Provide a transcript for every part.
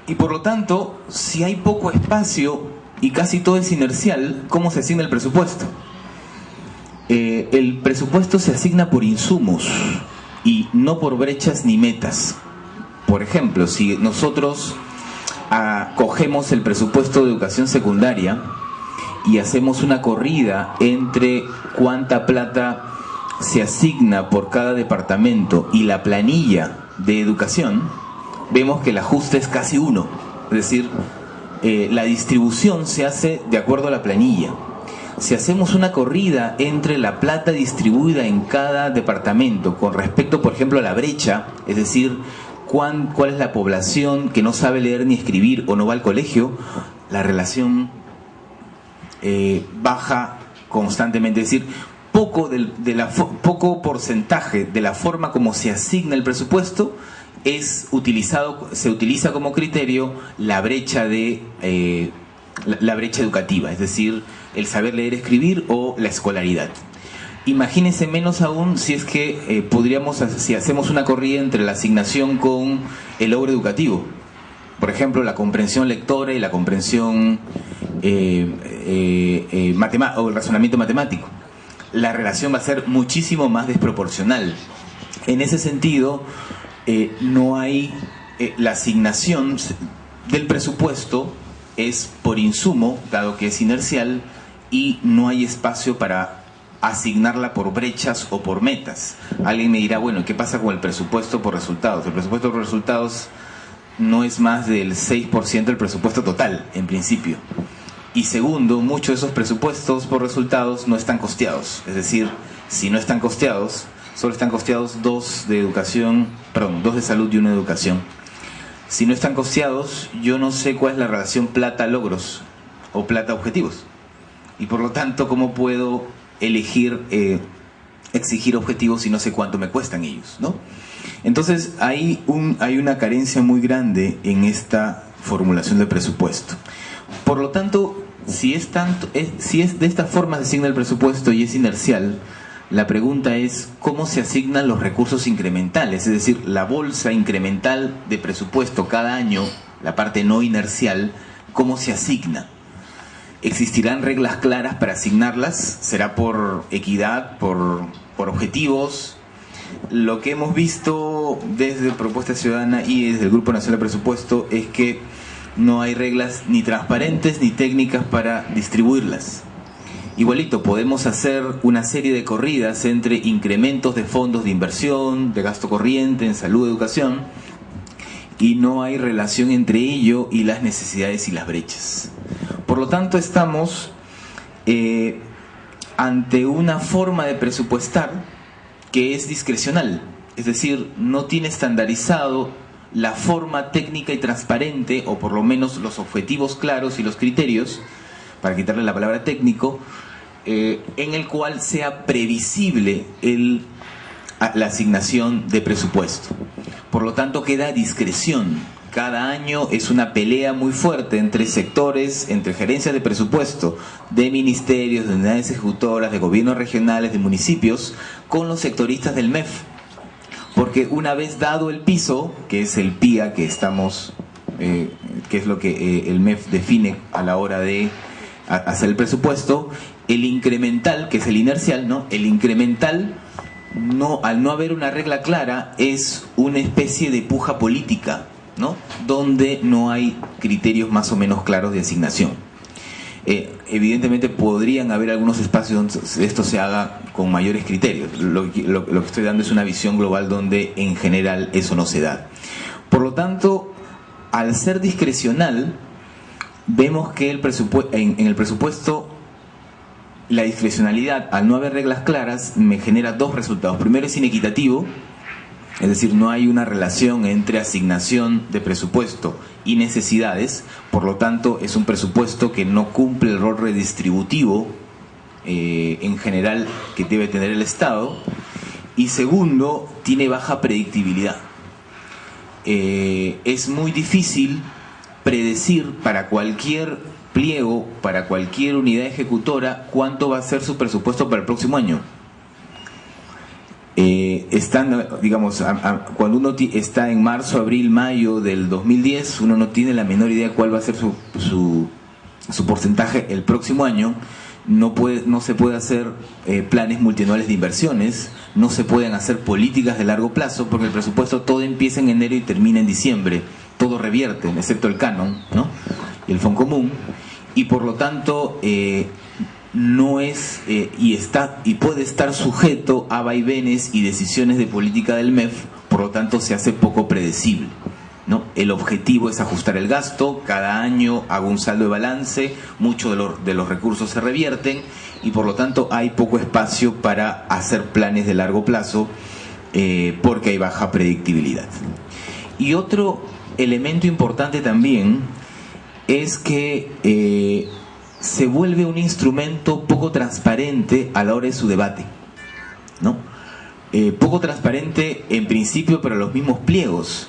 Y por lo tanto, si hay poco espacio y casi todo es inercial, ¿cómo se asigna el presupuesto? El presupuesto se asigna por insumos y no por brechas ni metas. Por ejemplo, si nosotros cogemos el presupuesto de educación secundaria y hacemos una corrida entre cuánta plata se asigna por cada departamento y la planilla de educación, vemos que el ajuste es casi 1. Es decir, la distribución se hace de acuerdo a la planilla. Si hacemos una corrida entre la plata distribuida en cada departamento con respecto, por ejemplo, a la brecha, es decir, cuál es la población que no sabe leer ni escribir o no va al colegio, la relación baja constantemente. Es decir, poco porcentaje de la forma como se asigna el presupuesto se utiliza como criterio la brecha la brecha educativa, es decir, el saber leer, escribir o la escolaridad. Imagínense menos aún si es que si hacemos una corrida entre la asignación con el logro educativo. Por ejemplo, la comprensión lectora y la comprensión o el razonamiento matemático. La relación va a ser muchísimo más desproporcional. En ese sentido, no hay la asignación del presupuesto es por insumo, dado que es inercial, y no hay espacio para asignarla por brechas o por metas. Alguien me dirá, bueno, ¿qué pasa con el presupuesto por resultados? El presupuesto por resultados no es más del 6% del presupuesto total, en principio. Y segundo, muchos de esos presupuestos por resultados no están costeados. Es decir, si no están costeados, solo están costeados 2 de salud y 1 de educación. Si no están costeados, yo no sé cuál es la relación plata-logros o plata-objetivos. Y por lo tanto, ¿cómo puedo exigir objetivos si no sé cuánto me cuestan ellos, ¿no? Entonces, hay una carencia muy grande en esta formulación de presupuesto. Por lo tanto, si es de esta forma se asigna el presupuesto y es inercial, la pregunta es cómo se asignan los recursos incrementales, es decir, la bolsa incremental de presupuesto cada año, la parte no inercial, ¿cómo se asigna? ¿Existirán reglas claras para asignarlas? ¿Será por equidad, por objetivos? Lo que hemos visto desde Propuesta Ciudadana y desde el Grupo Nacional de Presupuesto es que no hay reglas ni transparentes ni técnicas para distribuirlas. Igualito, podemos hacer una serie de corridas entre incrementos de fondos de inversión, de gasto corriente, en salud, educación, y no hay relación entre ello y las necesidades y las brechas. Por lo tanto, estamos ante una forma de presupuestar que es discrecional, es decir, no tiene estandarizado la forma técnica y transparente, o por lo menos los objetivos claros y los criterios, para quitarle la palabra técnico, en el cual sea previsible la asignación de presupuesto. Por lo tanto, queda discreción. Cada año es una pelea muy fuerte entre sectores, entre gerencias de presupuesto, de ministerios, de unidades ejecutoras, de gobiernos regionales, de municipios, con los sectoristas del MEF. Porque una vez dado el piso, que es el PIA que que es lo que el MEF define a la hora de hacer el presupuesto, el incremental, que es el inercial, ¿no? El incremental, al no haber una regla clara, es una especie de puja política, ¿no? Donde no hay criterios más o menos claros de asignación. Evidentemente podrían haber algunos espacios donde esto se haga con mayores criterios. Lo que estoy dando es una visión global donde en general eso no se da. Por lo tanto, al ser discrecional, vemos que en el presupuesto la discrecionalidad, al no haber reglas claras, me genera 2 resultados. Primero, es inequitativo, es decir, no hay una relación entre asignación de presupuesto y necesidades, por lo tanto es un presupuesto que no cumple el rol redistributivo en general que debe tener el Estado. Y segundo, tiene baja predictibilidad. Es muy difícil predecir para cualquier pliego, para cualquier unidad ejecutora, cuánto va a ser su presupuesto para el próximo año. están, digamos, cuando uno está en marzo, abril, mayo del 2010, uno no tiene la menor idea cuál va a ser su porcentaje el próximo año. No se puede hacer planes multianuales de inversiones, no se pueden hacer políticas de largo plazo, porque el presupuesto todo empieza en enero y termina en diciembre, todo revierte, excepto el canon, ¿no? Y el Fondo Común, y por lo tanto no es y puede estar sujeto a vaivenes y decisiones de política del MEF, por lo tanto se hace poco predecible, ¿no? El objetivo es ajustar el gasto, cada año hago un saldo de balance, muchos de los recursos se revierten y por lo tanto hay poco espacio para hacer planes de largo plazo porque hay baja predictibilidad. Y otro elemento importante también es que se vuelve un instrumento poco transparente a la hora de su debate, ¿no? Poco transparente en principio para los mismos pliegos,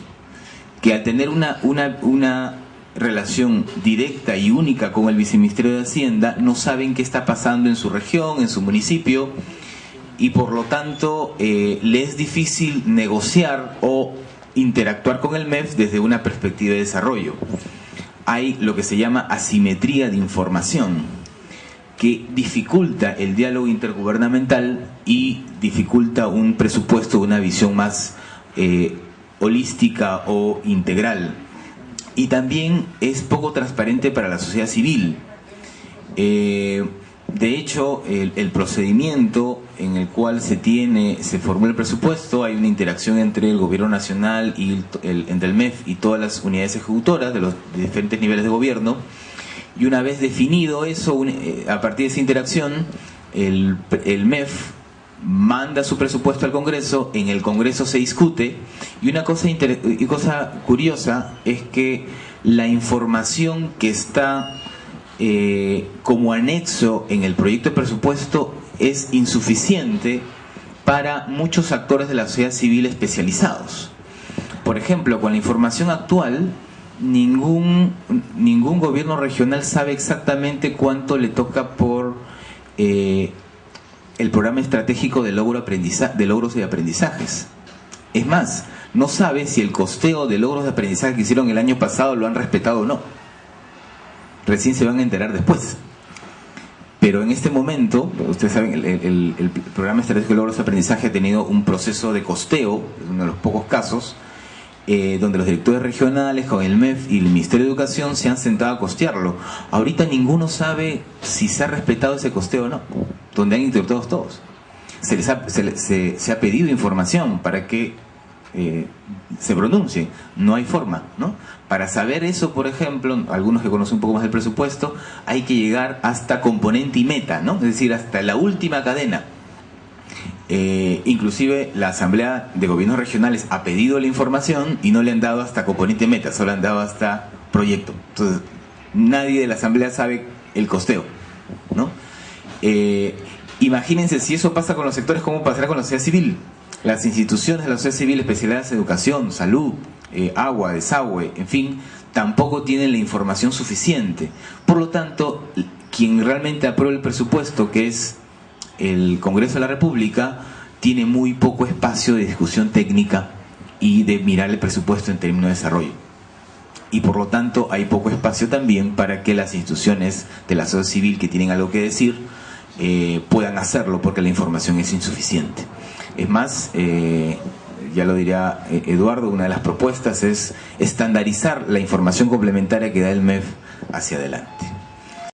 que al tener una relación directa y única con el Viceministerio de Hacienda, no saben qué está pasando en su región, en su municipio, y por lo tanto le es difícil negociar o interactuar con el MEF desde una perspectiva de desarrollo. Hay lo que se llama asimetría de información, que dificulta el diálogo intergubernamental y dificulta un presupuesto, una visión más holística o integral. Y también es poco transparente para la sociedad civil. De hecho, el procedimiento en el cual se formó el presupuesto, hay una interacción entre el gobierno nacional y entre el MEF y todas las unidades ejecutoras de los diferentes niveles de gobierno, y una vez definido eso, a partir de esa interacción, el MEF manda su presupuesto al Congreso, en el Congreso se discute, y una cosa curiosa es que la información que está como anexo en el proyecto de presupuesto es insuficiente para muchos actores de la sociedad civil especializados. Por ejemplo, con la información actual, ningún gobierno regional sabe exactamente cuánto le toca por el programa estratégico de logros y aprendizajes. Es más, no sabe si el costeo de logros de aprendizaje que hicieron el año pasado lo han respetado o no. Recién se van a enterar después. Pero en este momento, ustedes saben, el programa estratégico de logros de aprendizaje ha tenido un proceso de costeo, uno de los pocos casos, donde los directores regionales con el MEF y el Ministerio de Educación se han sentado a costearlo. Ahorita ninguno sabe si se ha respetado ese costeo o no, donde han intervenido todos. Se ha pedido información para que se pronuncie, no hay forma, ¿no? Para saber eso, por ejemplo, algunos que conocen un poco más del presupuesto, hay que llegar hasta componente y meta, ¿no? Es decir, hasta la última cadena. Inclusive la Asamblea de Gobiernos Regionales ha pedido la información y no le han dado hasta componente y meta, solo han dado hasta proyecto. Entonces, nadie de la Asamblea sabe el costeo, ¿no? Imagínense si eso pasa con los sectores, ¿cómo pasará con la sociedad civil? Las instituciones de la sociedad civil especializadas en educación, salud, agua, desagüe, en fin, tampoco tienen la información suficiente. Por lo tanto, quien realmente aprueba el presupuesto, que es el Congreso de la República, tiene muy poco espacio de discusión técnica y de mirar el presupuesto en términos de desarrollo. Y por lo tanto hay poco espacio también para que las instituciones de la sociedad civil que tienen algo que decir puedan hacerlo, porque la información es insuficiente. Es más, ya lo dirá Eduardo, una de las propuestas es estandarizar la información complementaria que da el MEF hacia adelante.